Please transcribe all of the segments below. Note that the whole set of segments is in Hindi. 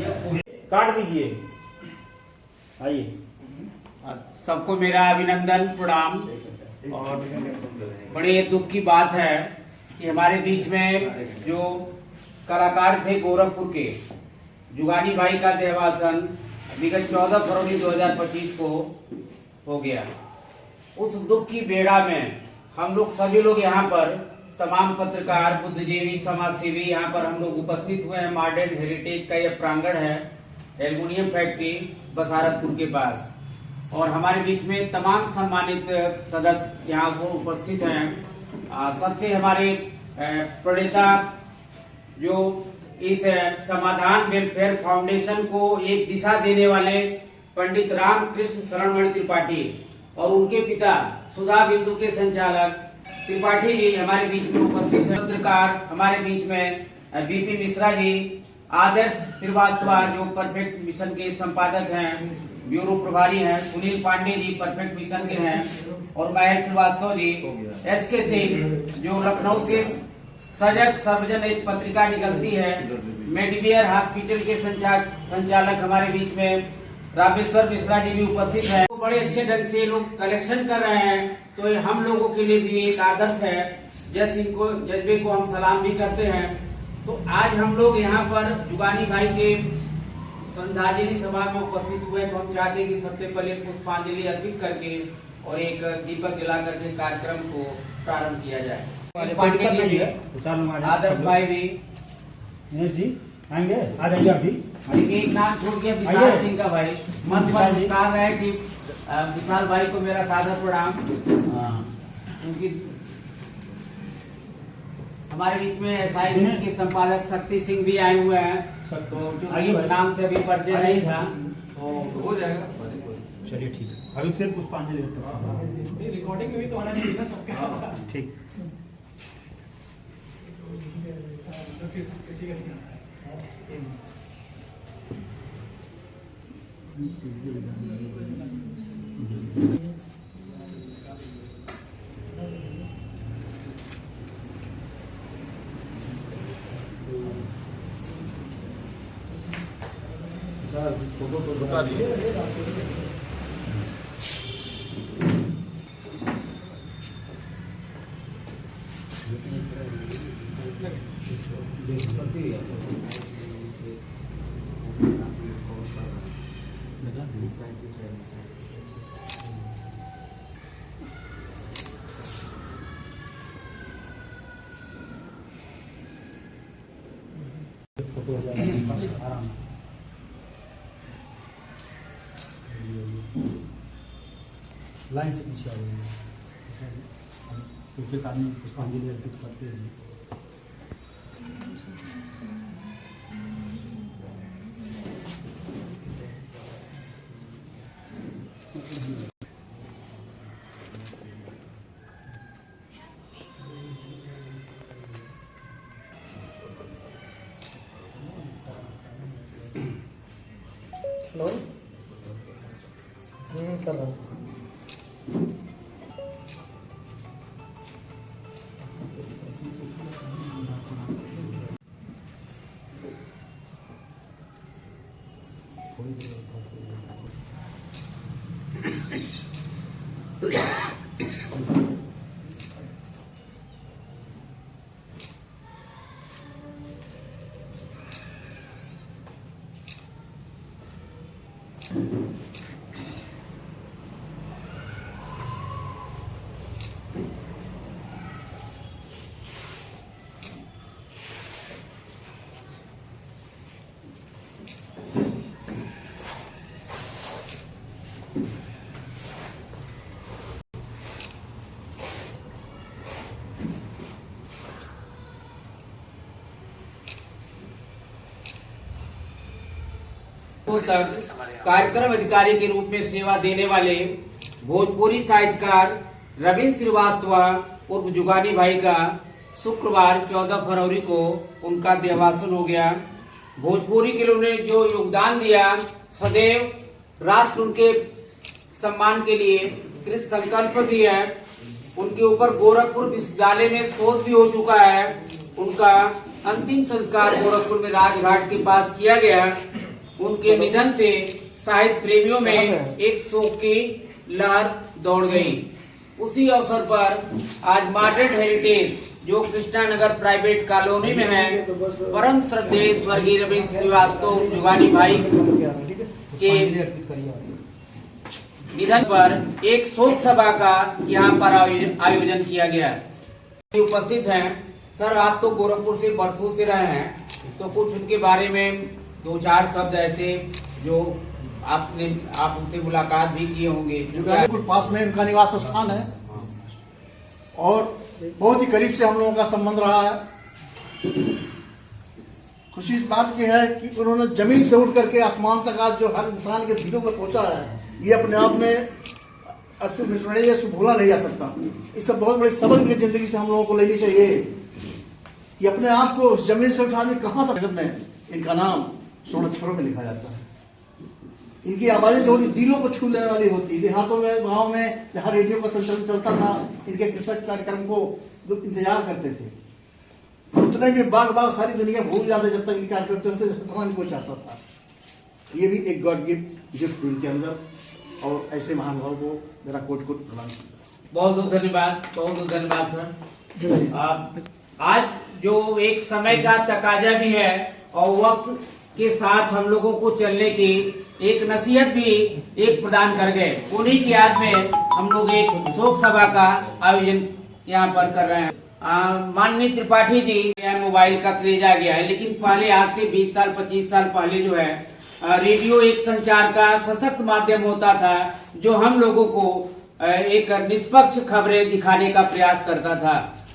काट दीजिए। आइए, सबको मेरा अभिनंदन प्रणाम। और बड़े दुख की बात है कि हमारे बीच में जो कलाकार थे गोरखपुर के जुगानी भाई का देहावसान विगत 14 फरवरी 2025 को हो गया। उस दुख की बेड़ा में हम लोग सभी लोग यहाँ पर तमाम पत्रकार, बुद्धिजीवी, समाज सेवी यहाँ पर हम लोग उपस्थित हुए हैं। मॉडर्न हेरिटेज का यह प्रांगण है एल्युमिनियम फैक्ट्री बसारतपुर के पास, और हमारे बीच में तमाम सम्मानित सदस्य यहाँ वो उपस्थित हैं। सबसे हमारे प्रणेता जो इस समाधान वेलफेयर फाउंडेशन को एक दिशा देने वाले पंडित रामकृष्ण शरणमणि त्रिपाठी और उनके पिता सुधा बिंदु के संचालक त्रिपाठी जी हमारे बीच में उपस्थित हैं। पत्रकार हमारे बीच में बीपी मिश्रा जी, आदर्श श्रीवास्तव जो परफेक्ट मिशन के संपादक हैं, ब्यूरो प्रभारी हैं, सुनील पांडे जी परफेक्ट मिशन के हैं, और महेश श्रीवास्तव जी, एसके सिंह जो लखनऊ से सजग सर्वजन एक पत्रिका निकलती है, मेडिवेयर हॉस्पिटल के संचालक हमारे बीच में रामेश्वर मिश्रा जी भी उपस्थित है। तो बड़े अच्छे ढंग से लोग कलेक्शन कर रहे हैं, तो ये हम लोगों के लिए भी एक आदर्श है। जज्बे को हम सलाम भी करते हैं। तो आज हम लोग यहाँ पर जुगानी भाई के श्रद्धांजलि सभा में उपस्थित हुए, तो हम चाहते हैं कि सबसे पहले पुष्पांजलि अर्पित करके और एक दीपक जला करके कार्यक्रम को प्रारंभ किया जाए। आदर्श भाई भी जी आएंगे, आ जाइए अभी। एक नाम छोड़ के विशाल सिंह का भाई मंच पर विस्तार है कि विशाल भाई को मेरा सादर प्रणाम। उनकी हमारे बीच में एसआई के संपादक शक्ति सिंह भी आए हुए हैं, तो नाम से अभी परिचय नहीं था, तो हो जाएगा। चलिए ठीक है, अभी फिर पुष्पांजलि रिकॉर्डिंग में भी तो आना चाहिए ना सबका। ठीक। आराम लाइन से पीछे आ रही है, एक आदमी पुष्पांजलि अर्पित करते हैं। हेलो, कर रहा हूँ। तक कार्यक्रम अधिकारी के रूप में सेवा देने वाले भोजपुरी साहित्यकार रविंद्र श्रीवास्तव उर्फ जुगानी भाई का शुक्रवार 14 फरवरी को उनका देहावसान हो गया। भोजपुरी के लिए उन्होंने जो योगदान दिया, सदैव राष्ट्र उनके सम्मान के लिए कृत संकल्प भी है। उनके ऊपर गोरखपुर विश्वविद्यालय में शोध भी हो चुका है। उनका अंतिम संस्कार गोरखपुर में राजघाट के पास किया गया। उनके निधन से साहित्य प्रेमियों में एक शोक की लहर दौड़ गई। उसी अवसर पर आज मॉडर्न हेरिटेज जो कृष्णा नगर प्राइवेट कॉलोनी में है, परम श्रद्धेय स्वर्गीय रमेश श्रीवास्तव जुगानी भाई के निधन पर एक शोक सभा का यहाँ पर आयोजन किया गया। उपस्थित हैं सर, आप तो गोरखपुर से बरसों से रहे हैं, तो कुछ उनके बारे में दो चार शब्द ऐसे जो आप उनसे मुलाकात भी किए होंगे। जुगानीपुर पास में उनका निवास स्थान है और बहुत ही करीब से हम लोगों का संबंध रहा है। खुशी इस बात की है कि उन्होंने जमीन से उठ करके आसमान तक आज जो हर इंसान के दिलों में पहुंचा है, ये अपने आप में अविस्मरणीय, भूला नहीं जा सकता। इस सब बहुत बड़ी सबक की जिंदगी से हम लोगों को लेनी चाहिए कि अपने आप को जमीन से उठा के कहां तक जगत में इनका नाम स्वर्ण अक्षरों में लिखा जाता है। इनकी आवाजें जो दिलों को छू लेने वाली होती, देहातों में, गाँव में जहाँ रेडियो का संचालन चलता था, इनके कृषक कार्यक्रम को लोग इंतजार करते थे। उतने भी बाग सारी दुनिया भूल जाते जब तक इनके कार्यक्रम चलते, सुनना नहीं कोई चाहता था। ये भी एक गॉड गिफ्ट इनके अंदर, और ऐसे महानुभाव को मेरा कोट प्रणाम। बहुत बहुत धन्यवाद, बहुत बहुत धन्यवाद सर। आज जो एक समय का तकाजा भी है और वक्त के साथ हम लोगों को चलने की एक नसीहत भी एक प्रदान कर गए। उन्हीं की याद में हम लोग एक शोक सभा का आयोजन यहाँ पर कर रहे हैं। माननीय त्रिपाठी जी, मोबाइल का क्रेज आ गया है, लेकिन पहले आज से 20 साल 25 साल पहले जो है रेडियो एक संचार का सशक्त माध्यम होता था, जो हम लोगों को एक निष्पक्ष खबरें दिखाने का प्रयास करता था।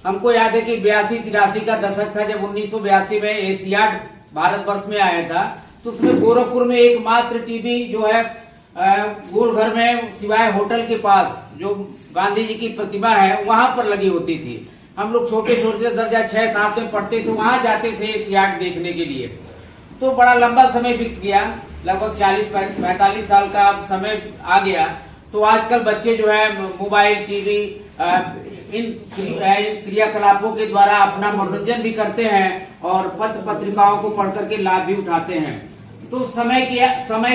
हमको याद है कि 82-83 का दशक था, जब 1982 में एशियाड भारतवर्ष में आया था, तो उसमें गोरखपुर में एकमात्र टीवी जो है गोल घर में सिवाय होटल के पास जो गांधी जी की प्रतिमा है वहां पर लगी होती थी। हम लोग छोटे छोटे दर्जा 6-7 में पढ़ते थे, वहां जाते थे एशियाड देखने के लिए। तो बड़ा लंबा समय बीत गया, लगभग 40-45 साल का समय आ गया। तो आजकल बच्चे जो है मोबाइल, टीवी, इन क्रियाकलापों के द्वारा अपना मनोरंजन भी करते हैं और पत्र पत्रिकाओं को पढ़ करके लाभ भी उठाते हैं। तो समय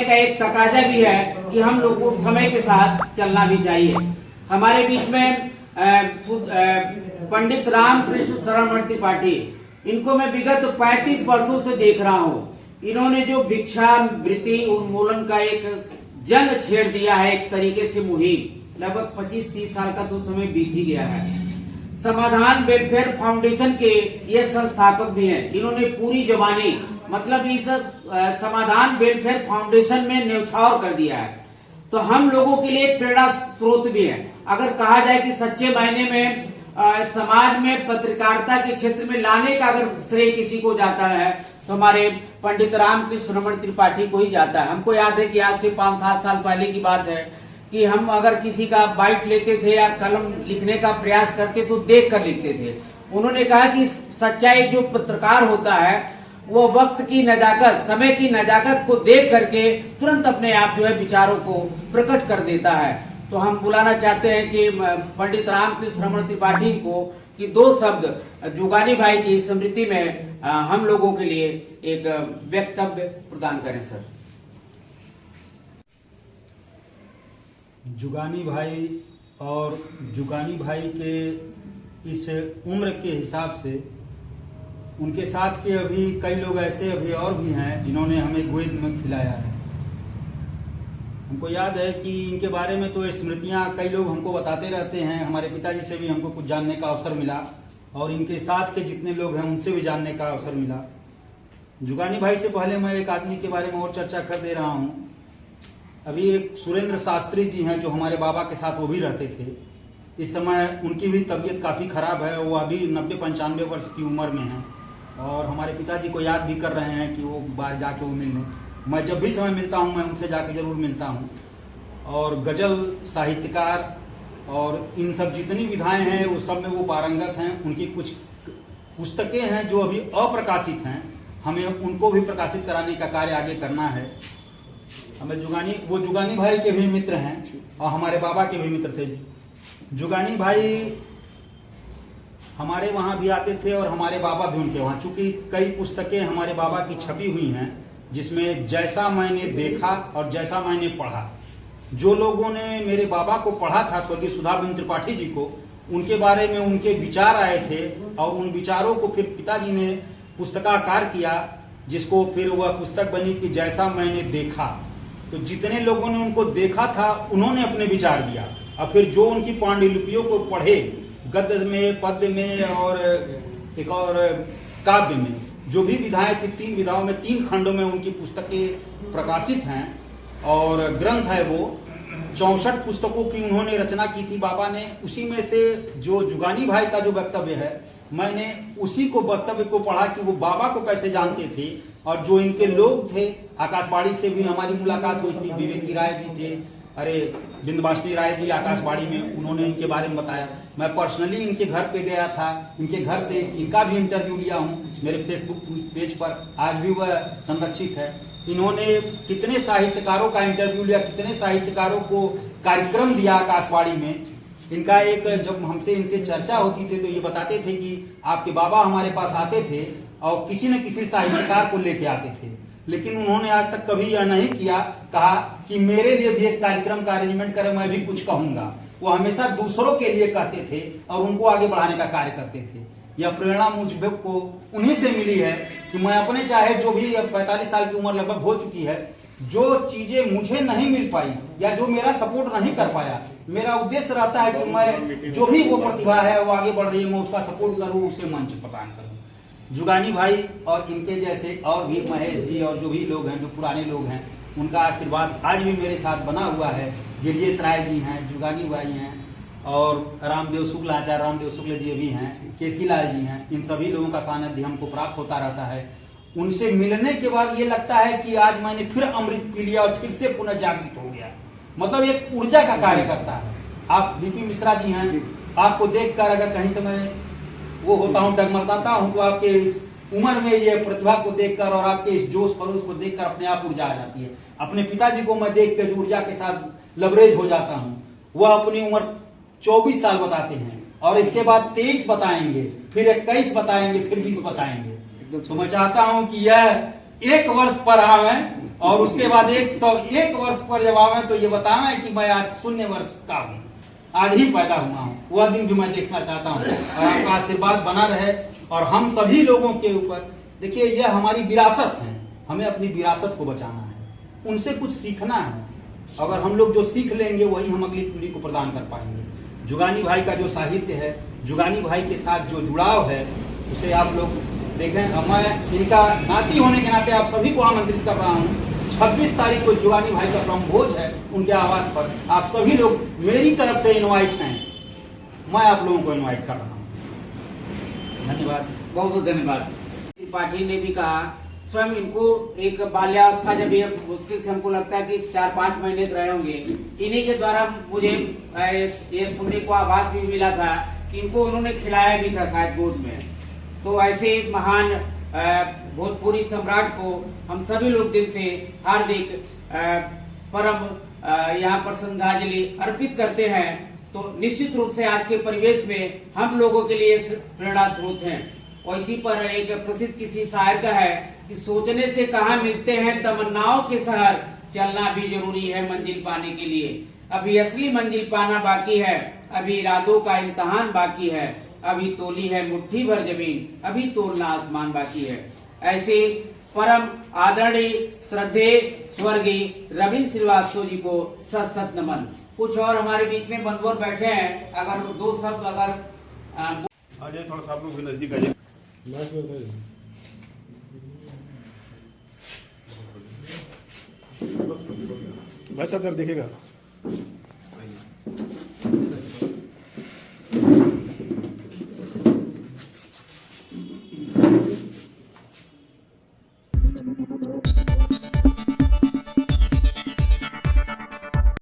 का एक तकाजा भी है कि हम लोग को समय के साथ चलना भी चाहिए। हमारे बीच में पंडित रामकृष्ण शरण त्रिपाठी, इनको मैं विगत 35 वर्षों से देख रहा हूँ। इन्होंने जो भिक्षा वृत्ति उन्मूलन का एक जंग छेड़ दिया है, एक तरीके से मुहिम, लगभग 25-30 साल का तो समय बीत ही गया है। समाधान वेलफेयर फाउंडेशन के ये संस्थापक भी हैं। इन्होंने पूरी जवानी मतलब इस समाधान वेलफेयर फाउंडेशन में न्यौछावर कर दिया है। तो हम लोगों के लिए एक प्रेरणा स्रोत भी है। अगर कहा जाए कि सच्चे मायने में समाज में पत्रकारिता के क्षेत्र में लाने का अगर श्रेय किसी को जाता है तो हमारे पंडित रामकृष्ण शरण त्रिपाठी को ही जाता है। हमको याद है कि आज से 5-7 साल पहले की बात है कि हम अगर किसी का बाइट लेते थे या कलम लिखने का प्रयास करते तो देख कर लिखते थे। उन्होंने कहा कि सच्चाई जो पत्रकार होता है वो वक्त की नजाकत, समय की नजाकत को देख करके तुरंत अपने आप जो है विचारों को प्रकट कर देता है। तो हम बुलाना चाहते हैं कि पंडित रामकृष्ण शरण त्रिपाठी को कि 2 शब्द जुगानी भाई की स्मृति में हम लोगों के लिए एक वक्तव्य प्रदान करें सर। जुगानी भाई और जुगानी भाई के इस उम्र के हिसाब से उनके साथ के अभी कई लोग ऐसे अभी और भी हैं जिन्होंने हमें गोद में खिलाया है। हमको याद है कि इनके बारे में तो स्मृतियां कई लोग हमको बताते रहते हैं। हमारे पिताजी से भी हमको कुछ जानने का अवसर मिला और इनके साथ के जितने लोग हैं उनसे भी जानने का अवसर मिला। जुगानी भाई से पहले मैं एक आदमी के बारे में और चर्चा कर दे रहा हूँ। अभी एक सुरेंद्र शास्त्री जी हैं जो हमारे बाबा के साथ वो भी रहते थे। इस समय उनकी भी तबीयत काफ़ी खराब है, वो अभी 90-95 वर्ष की उम्र में हैं और हमारे पिताजी को याद भी कर रहे हैं कि वो बाहर जाके वो मिल लें। मैं जब भी समय मिलता हूँ मैं उनसे जाके जरूर मिलता हूँ। और गजल साहित्यकार और इन सब जितनी विधाएं हैं वो सब में वो पारंगत हैं। उनकी कुछ पुस्तकें हैं जो अभी अप्रकाशित हैं, हमें उनको भी प्रकाशित कराने का कार्य आगे करना है। हमें जुगानी भाई के भी मित्र हैं और हमारे बाबा के भी मित्र थे। जुगानी भाई हमारे वहाँ भी आते थे और हमारे बाबा भी उनके वहाँ, चूंकि कई पुस्तकें हमारे बाबा की छपी हुई हैं जिसमें जैसा मैंने देखा और जैसा मैंने पढ़ा, जो लोगों ने मेरे बाबा को पढ़ा था, स्वर्गीय सुधाबेन त्रिपाठी जी को, उनके बारे में उनके विचार आए थे और उन विचारों को फिर पिताजी ने पुस्तकाकार किया, जिसको फिर वह पुस्तक बनी कि जैसा मैंने देखा। तो जितने लोगों ने उनको देखा था उन्होंने अपने विचार दिया और फिर जो उनकी पांडुलिपियों को पढ़े, गद्य में, पद्य में और एक और काव्य में, जो भी विधाएं थी, 3 विधाओं में 3 खंडों में उनकी पुस्तकें प्रकाशित हैं और ग्रंथ है वो। 64 पुस्तकों की उन्होंने रचना की थी बाबा ने। उसी में से जो जुगानी भाई का जो वक्तव्य है, मैंने उसी को वक्तव्य को पढ़ा कि वो बाबा को कैसे जानते थे और जो इनके लोग थे। आकाशवाणी से भी हमारी मुलाकात हुई थी, विवेकी राय जी थे, बिंदवासिनी राय जी आकाशवाणी में, उन्होंने इनके बारे में बताया। मैं पर्सनली इनके घर पे गया था, इनके घर से इनका भी इंटरव्यू लिया हूँ मेरे फेसबुक पेज पर, आज भी वह संरक्षित है। इन्होंने कितने साहित्यकारों का इंटरव्यू लिया, कितने साहित्यकारों को कार्यक्रम दिया आकाशवाणी में। इनका एक, जब हमसे इनसे चर्चा होती थी तो ये बताते थे कि आपके बाबा हमारे पास आते थे और किसी न किसी साहित्यकार को लेके आते थे, लेकिन उन्होंने आज तक कभी यह नहीं कहा कि मेरे लिए भी एक कार्यक्रम का अरेंजमेंट करें, मैं भी कुछ कहूंगा। वो हमेशा दूसरों के लिए कहते थे और उनको आगे बढ़ाने का कार्य करते थे। यह प्रेरणा मुझे को उन्हीं से मिली है कि मैं अपने, चाहे जो भी 45 साल की उम्र लगभग हो चुकी है, जो चीजें मुझे नहीं मिल पाई या जो मेरा सपोर्ट नहीं कर पाया, मेरा उद्देश्य रहता है कि मैं जो भी वो प्रतिभा है वो आगे बढ़ रही है, मैं उसका सपोर्ट करूं, उसे मंच प्रदान करूं। जुगानी भाई और इनके जैसे और भी महेश जी और जो भी लोग हैं, जो पुराने लोग हैं, उनका आशीर्वाद आज भी मेरे साथ बना हुआ है। गिरिजेश राय जी हैं, जुगानी भाई हैं और रामदेव शुक्ल, आचार्य रामदेव शुक्ल जी भी हैं, केसी लाल जी हैं। इन सभी लोगों का सानिध्य हमको प्राप्त होता रहता है। उनसे मिलने के बाद ये लगता है कि आज मैंने फिर अमृत पी लिया और फिर से पुनः जागृत हो गया। मतलब एक ऊर्जा का कार्य करता है। आप बीपी मिश्रा जी हैं, आपको देखकर अगर कहीं से मैं वो होता हूँ, डगमगाता हूँ, तो आपके इस उम्र में ये प्रतिभा को देखकर और आपके इस जोश खरोश को देखकर अपने आप ऊर्जा आ जाती है। अपने पिताजी को मैं देख कर ऊर्जा के साथ लबरेज हो जाता हूँ। वह अपनी उम्र 24 साल बताते हैं और इसके बाद 23 बताएंगे, फिर 21 बताएंगे, फिर 20 बताएंगे। तो मैं चाहता हूं कि यह 1 वर्ष पर आवे और उसके बाद 101 वर्ष पर जब आवे तो ये बतावे कि मैं आज 0 वर्ष का हूं, आज ही पैदा हुआ हूं। वह दिन भी मैं देखना चाहता हूं और आपका आशीर्वाद बना रहे और हम सभी लोगों के ऊपर। देखिए, यह हमारी विरासत है, हमें अपनी विरासत को बचाना है, उनसे कुछ सीखना है। अगर हम लोग जो सीख लेंगे वही हम अगली पीढ़ी को प्रदान कर पाएंगे। जुगानी भाई का जो साहित्य है, जुगानी भाई के साथ जो जुड़ाव है, उसे आप लोग देखें। मैं इनका नाती होने के नाते आप सभी को आमंत्रित कर रहा हूँ। 26 तारीख को जुगानी भाई का ब्रह्मभोज है उनके आवास पर। आप सभी लोग मेरी तरफ से इनवाइट हैं, मैं आप लोगों को इनवाइट कर रहा हूँ। धन्यवाद, बहुत बहुत धन्यवाद। त्रिपाठी ने भी कहा, स्वयं इनको एक बाल्यावस्था जब ये मुश्किल से हमको लगता है कि 4-5 महीने रहे होंगे, इन्हीं के द्वारा मुझे ये सुनने को आभास भी मिला था कि इनको उन्होंने खिलाया भी था शायद गोद में। तो ऐसे महान भोजपुरी सम्राट को हम सभी लोग दिल से हार्दिक परम यहाँ पर श्रद्धांजलि अर्पित करते हैं। तो निश्चित रूप से आज के परिवेश में हम लोगों के लिए प्रेरणा स्रोत हैं। और इसी पर एक प्रसिद्ध किसी शायर का है कि सोचने से कहाँ मिलते हैं तमन्नाओं के शहर, चलना भी जरूरी है मंजिल पाने के लिए। अभी असली मंजिल पाना बाकी है, अभी इरादों का इम्तहान बाकी है, अभी तोली है मुट्ठी भर जमीन, अभी तोलना आसमान बाकी है। ऐसे परम आदरणीय श्रद्धेय स्वर्गीय रविंद्र श्रीवास्तव जी को सत सत नमन। कुछ और हमारे बीच में बंधुवर बैठे हैं, अगर 2 शब्द अगर आ जाए थोड़ा सा आप लोग भी नजदीक आ जाए। भाई साहब देखेगा।